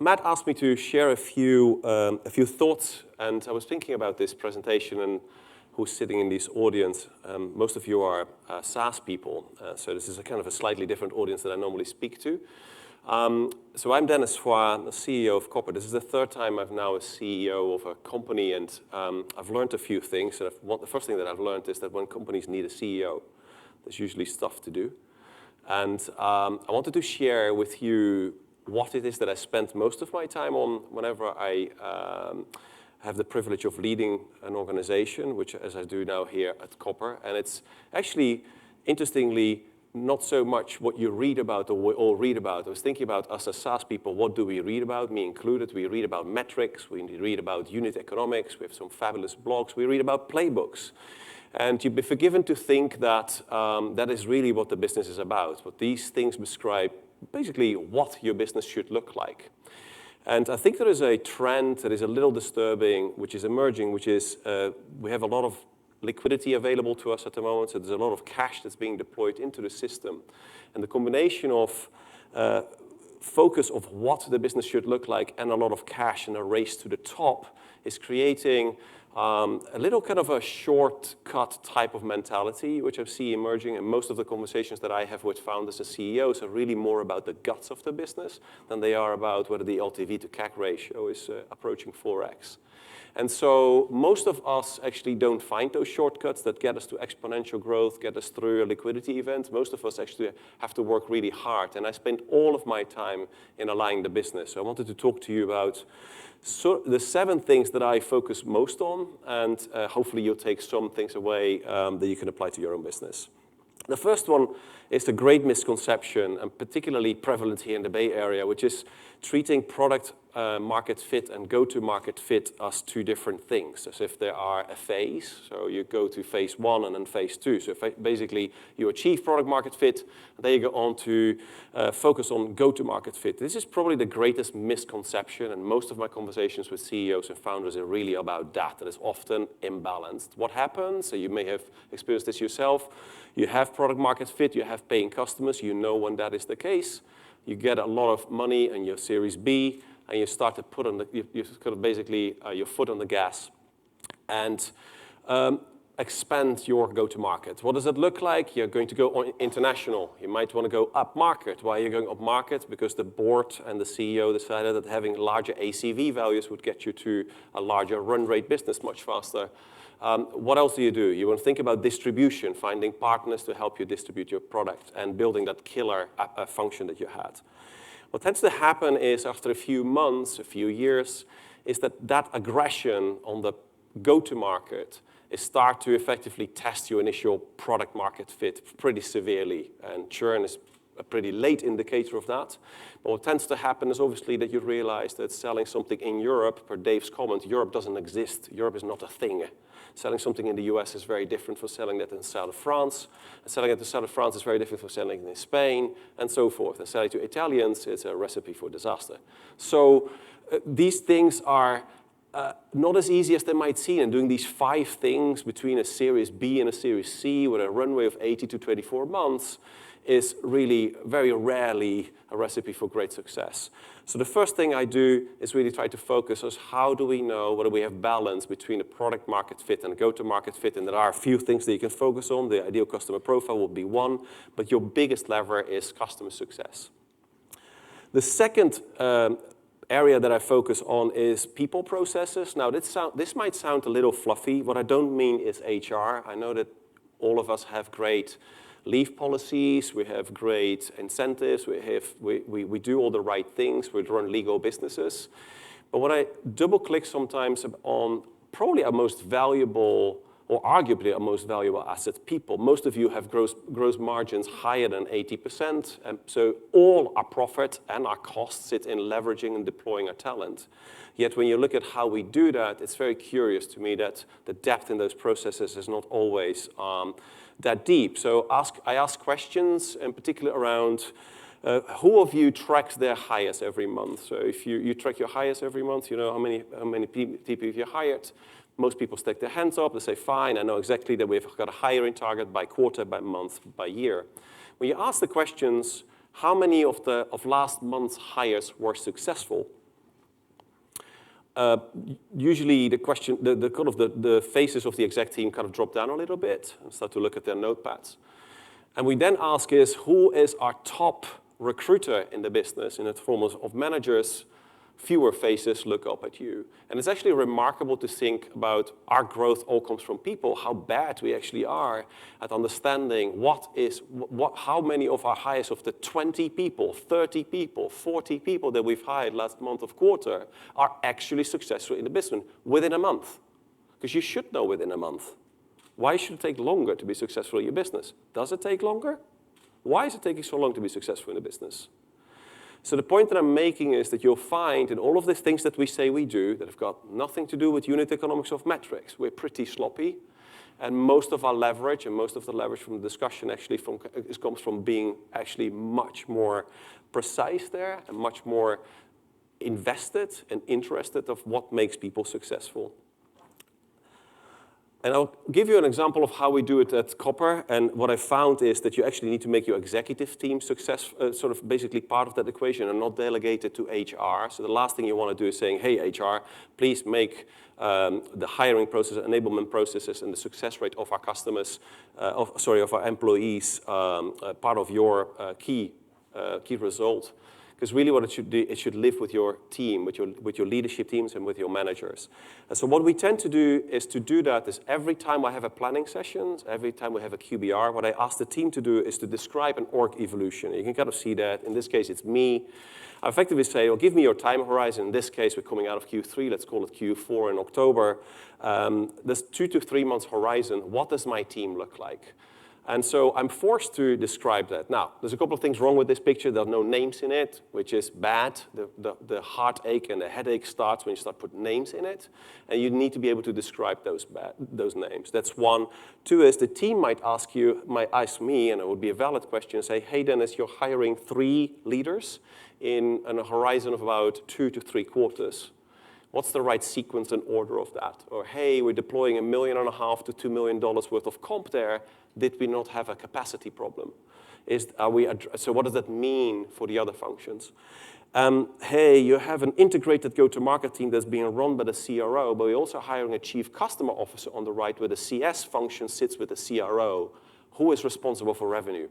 Matt asked me to share a few thoughts, and I was thinking about this presentation and who's sitting in this audience. Most of you are SaaS people, so this is a kind of a slightly different audience that I normally speak to. So I'm Dennis Fois, the CEO of Copper. This is the third time I'm now a CEO of a company, and I've learned a few things. The first thing that I've learned is that when companies need a CEO, there's usually stuff to do. And I wanted to share with you what it is that I spend most of my time on whenever I have the privilege of leading an organization, which as I do now here at Copper. And it's actually, interestingly, not so much what you read about or we all read about. I was thinking about us as SaaS people, what do we read about, me included? We read about metrics, we read about unit economics, we have some fabulous blogs, we read about playbooks. And you'd be forgiven to think that that is really what the business is about. But these things describe basically what your business should look like. And I think there is a trend that is a little disturbing, which is emerging, which is we have a lot of liquidity available to us at the moment, so there's a lot of cash that's being deployed into the system. And the combination of focus of what the business should look like and a lot of cash and a race to the top is creating a little kind of a shortcut type of mentality, which I see emerging. And most of the conversations that I have with founders and CEOs are really more about the guts of the business than they are about whether the LTV to CAC ratio is approaching 4x. And so most of us actually don't find those shortcuts that get us to exponential growth, get us through a liquidity event. Most of us actually have to work really hard. And I spend all of my time in aligning the business. So I wanted to talk to you about the 7 things that I focus most on, and hopefully you'll take some things away that you can apply to your own business. The first one is a great misconception, and particularly prevalent here in the Bay Area, which is treating product market fit and go-to-market fit as 2 different things, as if there are a phase. So you go to phase 1 and then phase 2. So basically, you achieve product market fit, and then you go on to focus on go-to-market fit. This is probably the greatest misconception, and most of my conversations with CEOs and founders are really about that. That is often imbalanced. What happens, so you may have experienced this yourself, you have product market fit, you have paying customers, you know when that is the case, you get a lot of money in your Series B, and you start to put on you kind of basically your foot on the gas and expand your go-to-market. What does it look like? You're going to go international. You might want to go up-market. Why are you going up-market? Because the board and the CEO decided that having larger ACV values would get you to a larger run rate business much faster. What else do? You want to think about distribution, finding partners to help you distribute your product and building that killer function that you had. What tends to happen is after a few months, a few years, is that aggression on the go-to-market is start to effectively test your initial product market fit pretty severely. And churn is a pretty late indicator of that. But what tends to happen is obviously that you realize that selling something in Europe, per Dave's comment, Europe doesn't exist. Europe is not a thing. Selling something in the US is very different from selling that in the south of France. And selling it in the south of France is very different from selling it in Spain, and so forth. And selling to Italians, it's a recipe for disaster. So these things are not as easy as they might seem. And doing these 5 things between a Series B and a Series C with a runway of 80 to 24 months is really very rarely a recipe for great success. So the first thing I do is really try to focus on how do we know whether we have balance between a product market fit and a go-to-market fit. And there are a few things that you can focus on. The ideal customer profile will be one, but your biggest lever is customer success. The second area that I focus on is people processes. Now, this might sound a little fluffy. What I don't mean is HR. I know that all of us have great leave policies, we have great incentives, we do all the right things, we run legal businesses. But when I double click sometimes on probably our most valuable, or arguably our most valuable asset, people, most of you have gross margins higher than 80%, and so all our profit and our costs sit in leveraging and deploying our talent. Yet when you look at how we do that, it's very curious to me that the depth in those processes is not always that deep. So I ask questions in particular around who of you tracks their hires every month? So if you track your hires every month, you know how many people you hired. Most people stick their hands up. They say, fine, I know exactly that we've got a hiring target by quarter, by month, by year. When you ask the questions, how many of last month's hires were successful? Usually the question, the faces of the exec team kind of drop down a little bit and start to look at their notepads. And we then ask is, who is our top recruiter in the business in the form of managers? Fewer faces look up at you. And it's actually remarkable to think about our growth all comes from people, how bad we actually are at understanding how many of our hires of the 20 people, 30 people, 40 people that we've hired last month of quarter are actually successful in the business within a month. Because you should know within a month. Why should it take longer to be successful in your business? Does it take longer? Why is it taking so long to be successful in the business? So the point that I'm making is that you'll find in all of these things that we say we do that have got nothing to do with unit economics of metrics. We're pretty sloppy. And most of our leverage and most of the leverage from the discussion actually comes from being actually much more precise there and much more invested and interested of what makes people successful. And I'll give you an example of how we do it at Copper. And what I found is that you actually need to make your executive team successful, sort of basically part of that equation and not delegate it to HR. So the last thing you want to do is saying, hey, HR, please make the hiring process, enablement processes, and the success rate of our customers, of our employees, part of your key result. Because really what it should do, it should live with your team, with your leadership teams and with your managers. And so what we tend to do is every time I have a planning session, every time we have a QBR, what I ask the team to do is to describe an org evolution. You can kind of see that. In this case, it's me. I effectively say, well, give me your time horizon. In this case, we're coming out of Q3. Let's call it Q4 in October. This 2 to 3 months horizon, what does my team look like? And so I'm forced to describe that. Now, there's a couple of things wrong with this picture. There are no names in it, which is bad. The heartache and the headache starts when you start putting names in it. And you need to be able to describe those names. That's one. Two is the team might ask me, and it would be a valid question, say, hey, Dennis, you're hiring 3 leaders in a horizon of about 2 to 3 quarters. What's the right sequence and order of that? Or, hey, we're deploying $1.5 million to $2 million worth of comp there. Did we not have a capacity problem? So what does that mean for the other functions? Hey, you have an integrated go-to-market team that's being run by the CRO, but we're also hiring a chief customer officer on the right where the CS function sits with the CRO. Who is responsible for revenue?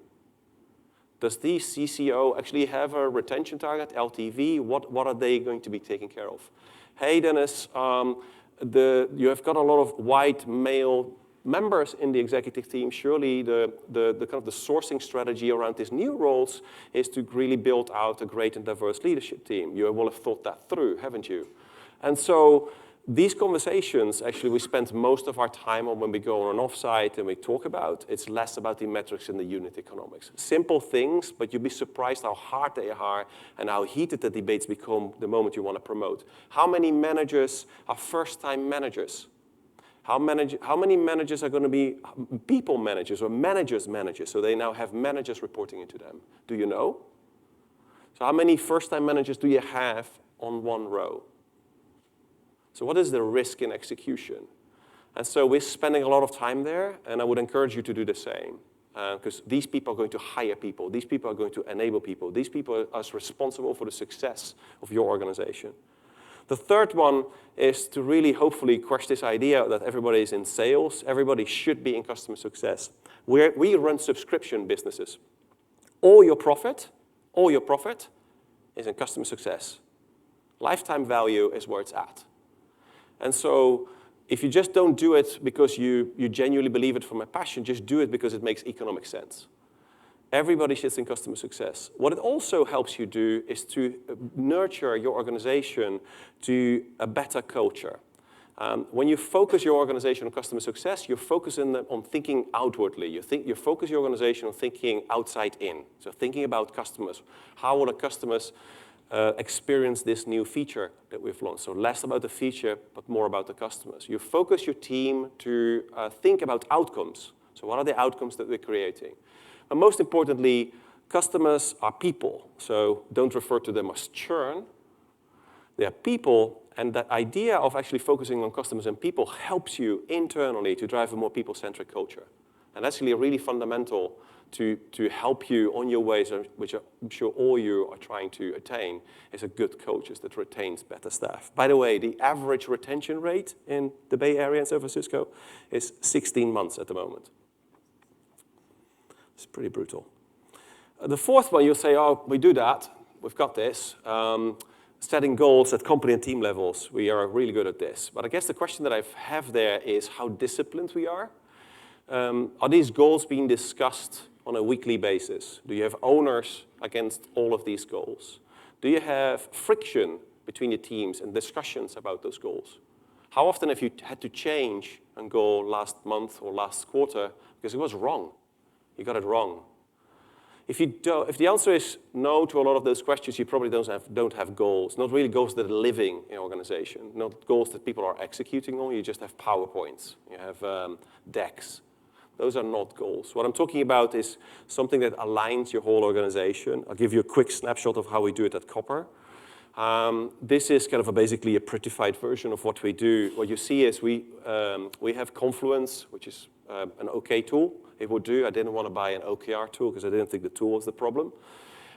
Does the CCO actually have a retention target, LTV? What are they going to be taking care of? Hey, Dennis, you have got a lot of white male members in the executive team. Surely the kind of the sourcing strategy around these new roles is to really build out a great and diverse leadership team. You will have thought that through, haven't you? And so these conversations, actually, we spend most of our time on when we go on an offsite and we talk about. It's less about the metrics and the unit economics. Simple things, but you'd be surprised how hard they are and how heated the debates become the moment you want to promote. How many managers are first-time managers? How many managers are going to be people managers or managers? So they now have managers reporting into them. Do you know? So how many first-time managers do you have on one row? So what is the risk in execution? And so we're spending a lot of time there, and I would encourage you to do the same. Because these people are going to hire people. These people are going to enable people. These people are responsible for the success of your organization. The third one is to really hopefully crush this idea that everybody is in sales. Everybody should be in customer success. We run subscription businesses. All your profit is in customer success. Lifetime value is where it's at. And so if you just don't do it because you genuinely believe it from a passion, just do it because it makes economic sense. Everybody sits in customer success. What it also helps you do is to nurture your organization to a better culture. When you focus your organization on customer success, you're focusing on thinking outwardly. You focus your organization on thinking outside in. So thinking about customers. How will the customers experience this new feature that we've launched? So less about the feature, but more about the customers. You focus your team to think about outcomes. So what are the outcomes that we're creating? And most importantly, customers are people. So don't refer to them as churn. They are people, and that idea of actually focusing on customers and people helps you internally to drive a more people-centric culture. And that's really, really fundamental to help you on your ways, which I'm sure all you are trying to attain, is a good coaches that retains better staff. By the way, the average retention rate in the Bay Area in San Francisco is 16 months at the moment. It's pretty brutal. The fourth one, you'll say, oh, we do that. We've got this. Setting goals at company and team levels. We are really good at this. But I guess the question that I have there is how disciplined we are. Are these goals being discussed on a weekly basis? Do you have owners against all of these goals? Do you have friction between your teams and discussions about those goals? How often have you had to change a goal last month or last quarter because it was wrong? You got it wrong. If the answer is no to a lot of those questions, you probably don't have goals. Not really goals that are living in your organization. Not goals that people are executing on. You just have PowerPoints. You have decks. Those are not goals. What I'm talking about is something that aligns your whole organization. I'll give you a quick snapshot of how we do it at Copper. This is kind of basically a prettified version of what we do. What you see is we have Confluence, which is an OK tool. It would do. I didn't want to buy an OKR tool because I didn't think the tool was the problem.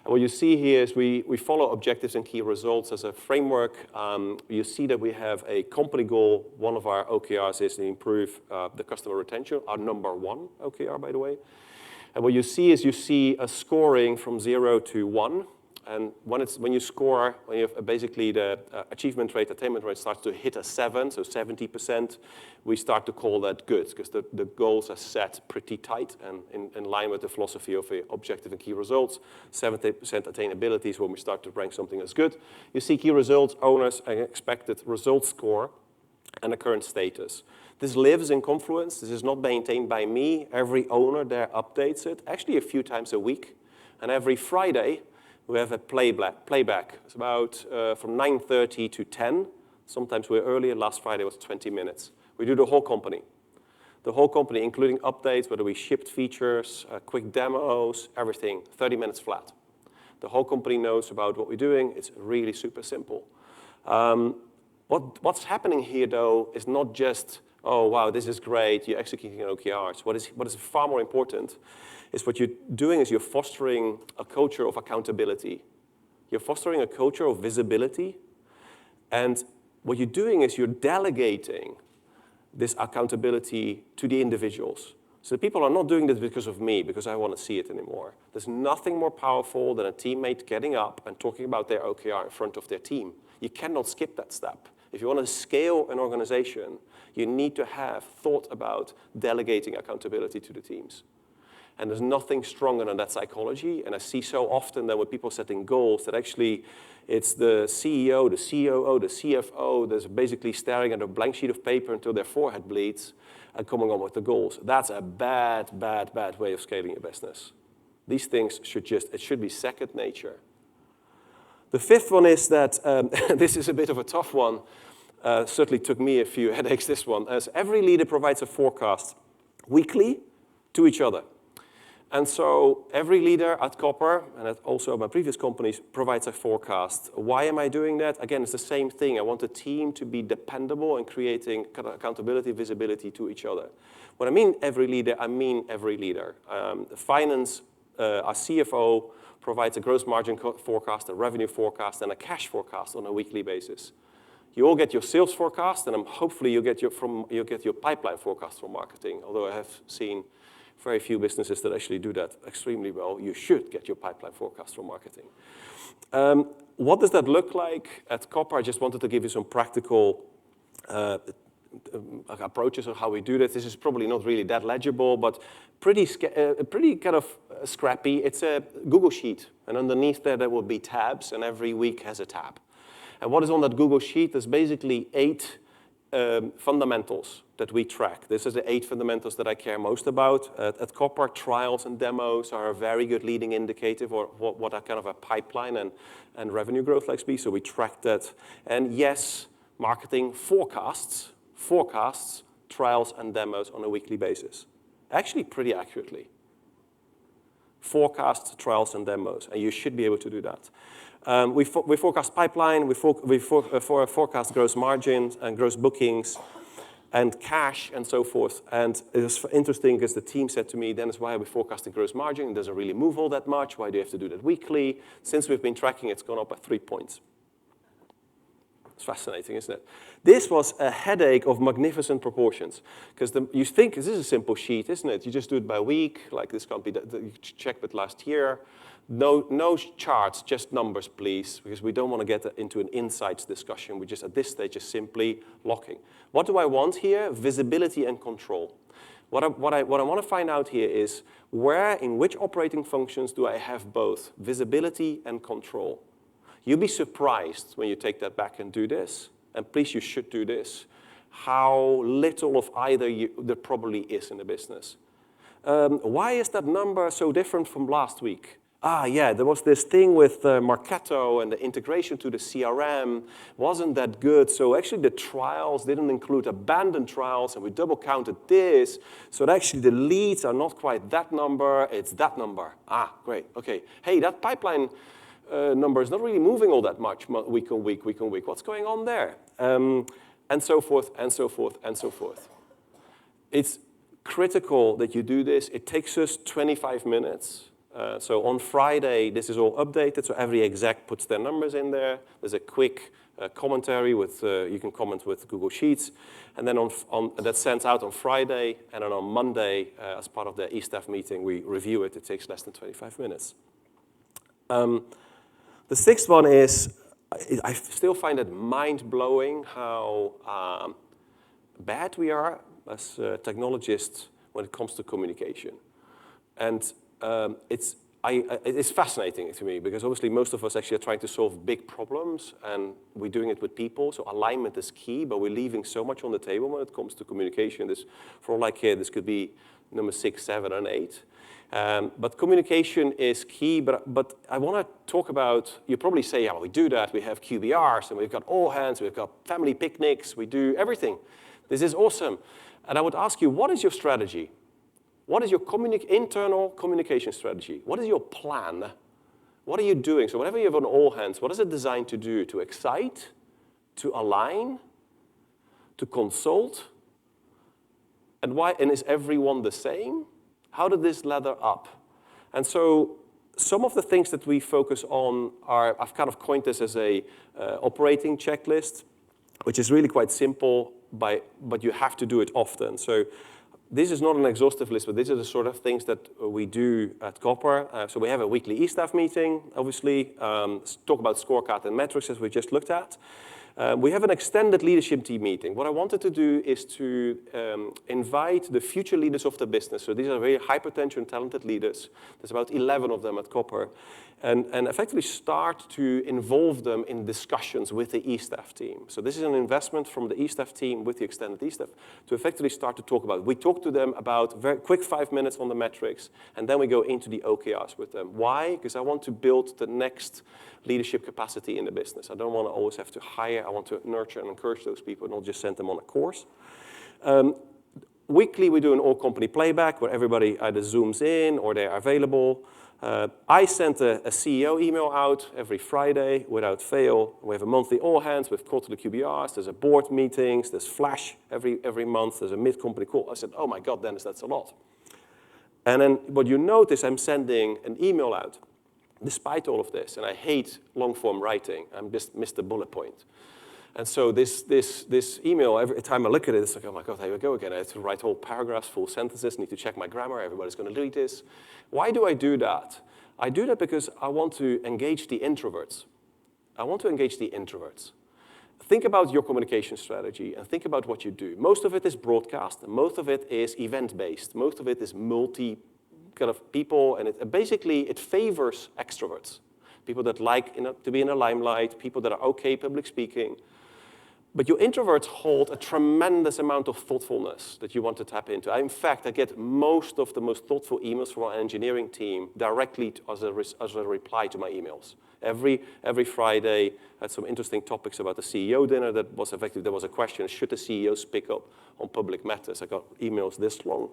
And what you see here is we follow objectives and key results as a framework. You see that we have a company goal. One of our OKRs is to improve the customer retention, our number one OKR, by the way. And what you see a scoring from 0 to 1. And when you score, when you have basically the achievement rate, attainment rate starts to hit a 7, so 70%, we start to call that good because the goals are set pretty tight and in line with the philosophy of objective and key results. 70% attainability is when we start to rank something as good. You see key results, owners, and expected result score, and the current status. This lives in Confluence. This is not maintained by me. Every owner there updates it, actually a few times a week. And every Friday, we have a playback. It's about from 9:30 to 10. Sometimes we're earlier. Last Friday was 20 minutes. We do the whole company. The whole company, including updates, whether we shipped features, quick demos, everything, 30 minutes flat. The whole company knows about what we're doing. It's really super simple. What's happening here, though, is not just, oh, wow, this is great, you're executing OKRs. What is far more important is what you're doing is you're fostering a culture of accountability. You're fostering a culture of visibility. And what you're doing is you're delegating this accountability to the individuals. So the people are not doing this because of me, because I want to see it anymore. There's nothing more powerful than a teammate getting up and talking about their OKR in front of their team. You cannot skip that step. If you want to scale an organization, you need to have thought about delegating accountability to the teams. And there's nothing stronger than that psychology. And I see so often that when people are setting goals that actually it's the CEO, the COO, the CFO that's basically staring at a blank sheet of paper until their forehead bleeds and coming on with the goals. That's a bad way of scaling your business. These things should be second nature. The fifth one is that, this is a bit of a tough one. Certainly took me a few headaches, this one. As every leader provides a forecast weekly to each other. And so every leader at Copper, and also at my previous companies, provides a forecast. Why am I doing that? Again, it's the same thing. I want the team to be dependable and creating accountability, visibility to each other. When I mean every leader, I mean every leader. Finance, our CFO, provides a gross margin forecast, a revenue forecast, and a cash forecast on a weekly basis. You all get your sales forecast, and hopefully you'll get your pipeline forecast from marketing, although I have seen very few businesses that actually do that extremely well. You should get your pipeline forecast from marketing. What does that look like at Copper? I just wanted to give you some practical approaches of how we do this. This is probably not really that legible, but pretty kind of scrappy. It's a Google Sheet, and underneath there will be tabs, and every week has a tab. And what is on that Google Sheet? There's basically 8 fundamentals that we track. This is the 8 fundamentals that I care most about. At Copper, trials and demos are a very good leading indicator for what are kind of a pipeline and revenue growth likes to be. So we track that. And yes, marketing forecasts trials and demos on a weekly basis. Actually, pretty accurately. Forecast trials and demos, and you should be able to do that. We forecast pipeline, we forecast gross margins and gross bookings. and cash and so forth. And it was interesting because the team said to me, Dennis, why are we forecasting gross margin? It doesn't really move all that much. Why do you have to do that weekly? Since we've been tracking, it's gone up by 3 points. It's fascinating, isn't it? This was a headache of magnificent proportions. Because you think, this is a simple sheet, isn't it? You just do it by week, like this can't be, you checked it last year. No charts, just numbers, please, because we don't want to get into an insights discussion. We just, at this stage, is simply locking. What do I want here? Visibility and control. What I want to find out here is in which operating functions do I have both visibility and control? You'll be surprised when you take that back and do this, and please, you should do this, how little of either there probably is in the business. Why is that number so different from last week? Yeah, there was this thing with Marketo and the integration to the CRM wasn't that good. So actually the trials didn't include abandoned trials, and we double counted this. So actually the leads are not quite that number, it's that number. Great, okay. Hey, that pipeline number is not really moving all that much week on week. What's going on there? And so forth, and so forth, and so forth. It's critical that you do this. It takes us 25 minutes. So on Friday, this is all updated, so every exec puts their numbers in there. There's a quick commentary with, you can comment with Google Sheets. And then that's sent out on Friday, and then on Monday, as part of the e-staff meeting, we review it. It takes less than 25 minutes. The sixth one is, I still find it mind-blowing how bad we are as technologists when it comes to communication. And it's fascinating to me because obviously most of us actually are trying to solve big problems and we're doing it with people, so alignment is key, but we're leaving so much on the table when it comes to communication. For all I care, this could be number 6, 7, and 8. But communication is key, but I want to talk about, you probably say, yeah, well, we do that, we have QBRs, and we've got all hands, we've got family picnics, we do everything. This is awesome. And I would ask you, what is your strategy? What is your internal communication strategy? What is your plan? What are you doing? So whenever you have an all hands, what is it designed to do? To excite? To align? To consult? And why? And is everyone the same? How did this ladder up? And so some of the things that we focus on are, I've kind of coined this as a operating checklist, which is really quite simple, but you have to do it often. So this is not an exhaustive list, but these are the sort of things that we do at Copper. So we have a weekly e-staff meeting, obviously, talk about scorecard and metrics as we just looked at. We have an extended leadership team meeting. What I wanted to do is to invite the future leaders of the business. So these are very high potential, talented leaders. There's about 11 of them at Copper. And effectively start to involve them in discussions with the e-staff team. So this is an investment from the e-staff team with the extended e-staff to effectively start to talk about it. We talk to them about very quick 5 minutes on the metrics, and then we go into the OKRs with them. Why? Because I want to build the next leadership capacity in the business. I don't want to always have to hire. I want to nurture and encourage those people, not just send them on a course. Weekly, we do an all-company playback where everybody either Zooms in or they're available. I sent a CEO email out every Friday without fail. We have a monthly all hands with quarterly QBRs. There's a board meetings. There's flash every month. There's a mid-company call. I said, oh my God, Dennis, that's a lot. And then what you notice, I'm sending an email out despite all of this. And I hate long-form writing. I'm just Mr. Bullet Point. And so this email, every time I look at it, it's like, oh my God, here we go again. I have to write whole paragraphs, full sentences, need to check my grammar. Everybody's going to read this. Why do I do that? I do that because I want to engage the introverts. I want to engage the introverts. Think about your communication strategy and think about what you do. Most of it is broadcast. Most of it is event-based. Most of it is multi kind of people. And it favors extroverts. People that like to be in the limelight, people that are okay public speaking. But your introverts hold a tremendous amount of thoughtfulness that you want to tap into. In fact, I get most of the most thoughtful emails from our engineering team directly as a reply to my emails. Every Friday, I had some interesting topics about the CEO dinner that was effective. There was a question, should the CEO speak up on public matters? I got emails this long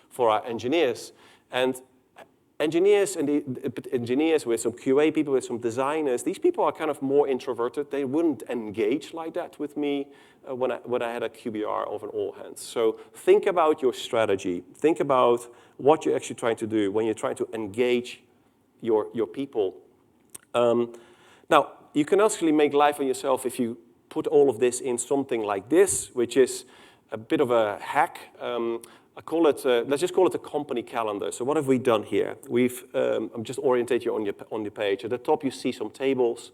for our engineers. And Engineers, engineers with some QA people, with some designers, these people are kind of more introverted. They wouldn't engage like that with me when I had a QBR of an all hands. So think about your strategy. Think about what you're actually trying to do when you're trying to engage your people. Now, you can actually make life on yourself if you put all of this in something like this, which is a bit of a hack. I call it, let's just call it a company calendar. So what have we done here? I'm just orientate you on your page. At the top, you see some tables.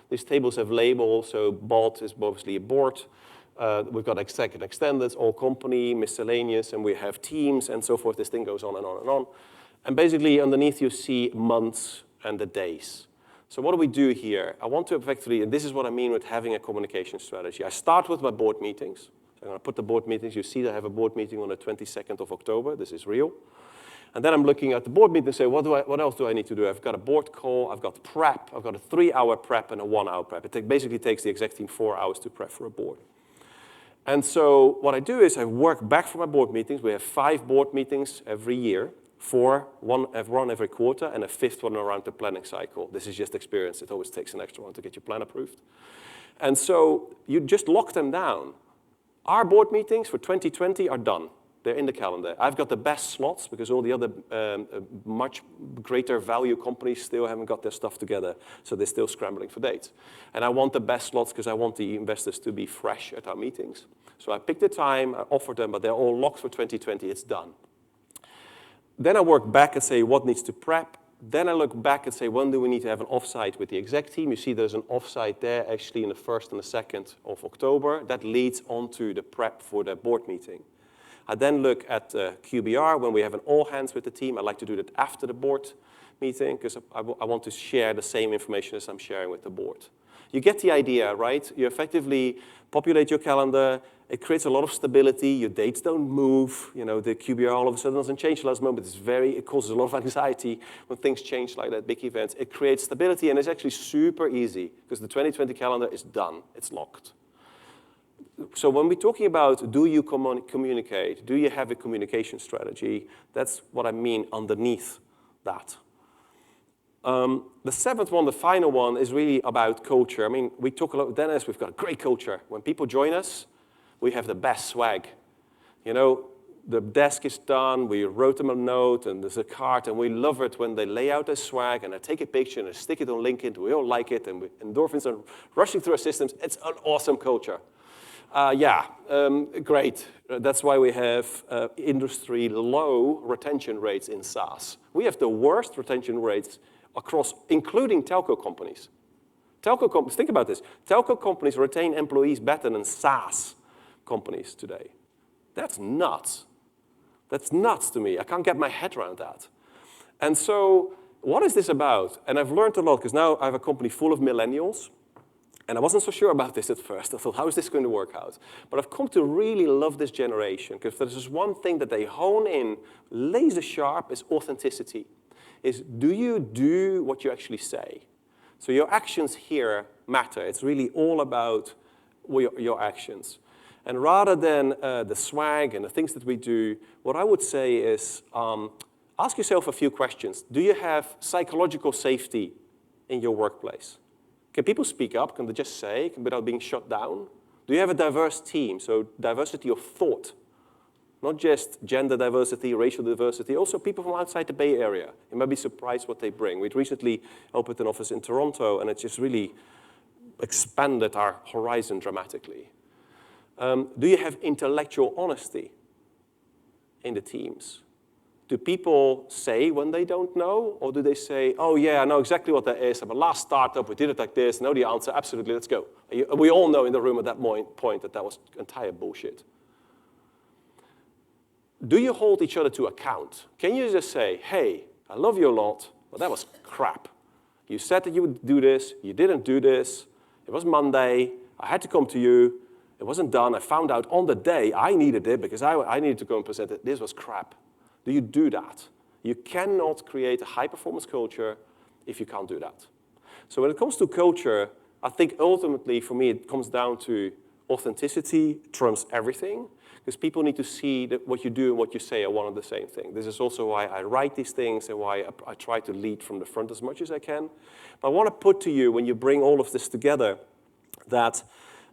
These tables have labels. So BOD is obviously a board. We've got exec and extended, all company, miscellaneous, and we have teams and so forth. This thing goes on and on and on. And basically, underneath, you see months and the days. So what do we do here? I want to effectively, and this is what I mean with having a communication strategy. I start with my board meetings. So I'm going to put the board meetings. You see that I have a board meeting on the 22nd of October. This is real. And then I'm looking at the board meeting and say, what else do I need to do? I've got a board call. I've got prep. I've got a 3-hour prep and a 1-hour prep. It basically takes the exec team 4 hours to prep for a board. And so what I do is I work back from my board meetings. We have 5 board meetings every year, 4, one every quarter, and a 5th one around the planning cycle. This is just experience. It always takes an extra one to get your plan approved. And so you just lock them down. Our board meetings for 2020 are done. They're in the calendar. I've got the best slots because all the other much greater value companies still haven't got their stuff together, so they're still scrambling for dates. And I want the best slots because I want the investors to be fresh at our meetings. So I pick the time, I offer them, but they're all locked for 2020. It's done. Then I work back and say what needs to prep. Then I look back and say, when do we need to have an offsite with the exec team? You see there's an offsite there actually in the 1st and the 2nd of October. That leads on to the prep for the board meeting. I then look at QBR when we have an all hands with the team. I like to do that after the board meeting because I want to share the same information as I'm sharing with the board. You get the idea, right? You effectively populate your calendar. It creates a lot of stability. Your dates don't move. You know, the QBR all of a sudden doesn't change last moment. It causes a lot of anxiety when things change like that, big events. It creates stability, and it's actually super easy because the 2020 calendar is done. It's locked. So when we're talking about do you communicate, do you have a communication strategy, that's what I mean underneath that. The 7th one, the final one, is really about culture. I mean, we talk a lot with Dennis. We've got a great culture. When people join us, we have the best swag. You know, the desk is done. We wrote them a note, and there's a card, and we love it when they lay out their swag, and I take a picture, and I stick it on LinkedIn. We all like it, and endorphins are rushing through our systems. It's an awesome culture. Great. That's why we have industry low retention rates in SaaS. We have the worst retention rates across, including telco companies. Telco companies, think about this. Telco companies retain employees better than SaaS companies today. That's nuts. That's nuts to me. I can't get my head around that. And so what is this about? And I've learned a lot because now I have a company full of millennials. And I wasn't so sure about this at first. I thought, how is this going to work out? But I've come to really love this generation because there's just one thing that they hone in laser sharp is authenticity. Is do you do what you actually say? So your actions here matter. It's really all about your actions. And rather than the swag and the things that we do, what I would say is ask yourself a few questions. Do you have psychological safety in your workplace? Can people speak up? Can they just say without being shut down? Do you have a diverse team? So diversity of thought, not just gender diversity, racial diversity, also people from outside the Bay Area. You might be surprised what they bring. We'd recently opened an office in Toronto, and it just really expanded our horizon dramatically. Do you have intellectual honesty in the teams? Do people say when they don't know? Or do they say, oh yeah, I know exactly what that is. I'm a last startup, we did it like this, know the answer, absolutely, let's go. We all know in the room at that point that was entire bullshit. Do you hold each other to account? Can you just say, hey, I love you a lot, but that was crap. You said that you would do this, you didn't do this, it was Monday, I had to come to you, it wasn't done, I found out on the day I needed it because I needed to go and present it, this was crap. Do you do that? You cannot create a high-performance culture if you can't do that. So when it comes to culture, I think ultimately, for me, it comes down to authenticity trumps everything, because people need to see that what you do and what you say are one and the same thing. This is also why I write these things and why I try to lead from the front as much as I can. But I want to put to you, when you bring all of this together, that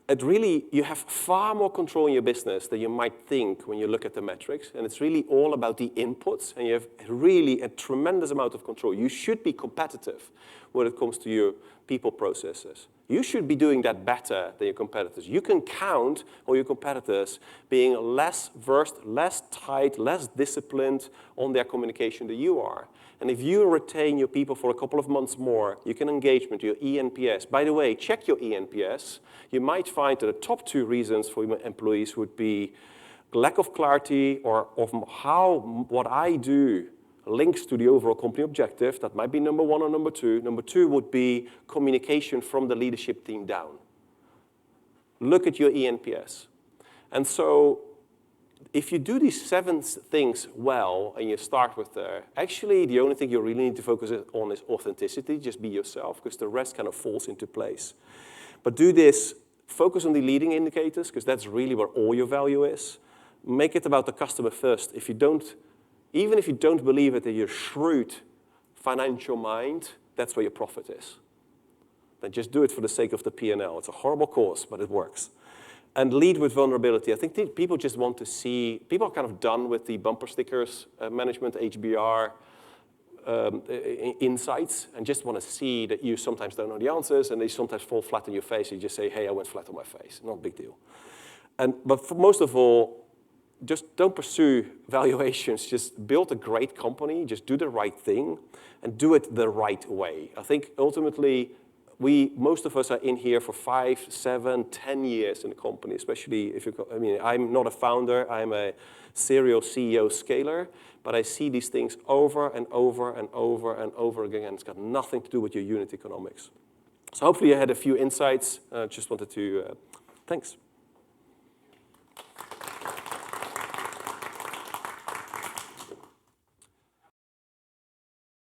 you have far more control in your business than you might think when you look at the metrics. And it's really all about the inputs, and you have really a tremendous amount of control. You should be competitive when it comes to your people processes. You should be doing that better than your competitors. You can count on your competitors being less versed, less tight, less disciplined on their communication than you are. And if you retain your people for a couple of months more, you can engage with your eNPS. By the way, check your eNPS. You might find that the top 2 reasons for your employees would be lack of clarity or of how what I do links to the overall company objective. That might be number 1 or number 2. Number 2 would be communication from the leadership team down. Look at your eNPS. And so if you do these 7 things well and you start with there, actually the only thing you really need to focus on is authenticity. Just be yourself, because the rest kind of falls into place. But do this, focus on the leading indicators, because that's really where all your value is. Make it about the customer first. Even if you don't believe it in your shrewd financial mind, that's where your profit is. Then just do it for the sake of the P&L. It's a horrible course, but it works. And lead with vulnerability. I think people just want to see, people are kind of done with the bumper stickers, management, HBR, insights, and just want to see that you sometimes don't know the answers, and they sometimes fall flat on your face. You just say, hey, I went flat on my face. Not a big deal. But for most of all, just don't pursue valuations. Just build a great company. Just do the right thing, and do it the right way. I think ultimately, most of us are in here for 5, 7, 10 years in the company, especially if I'm not a founder, I'm a serial CEO scaler, but I see these things over and over and over and over again, and it's got nothing to do with your unit economics. So hopefully you had a few insights. Just wanted to, thanks.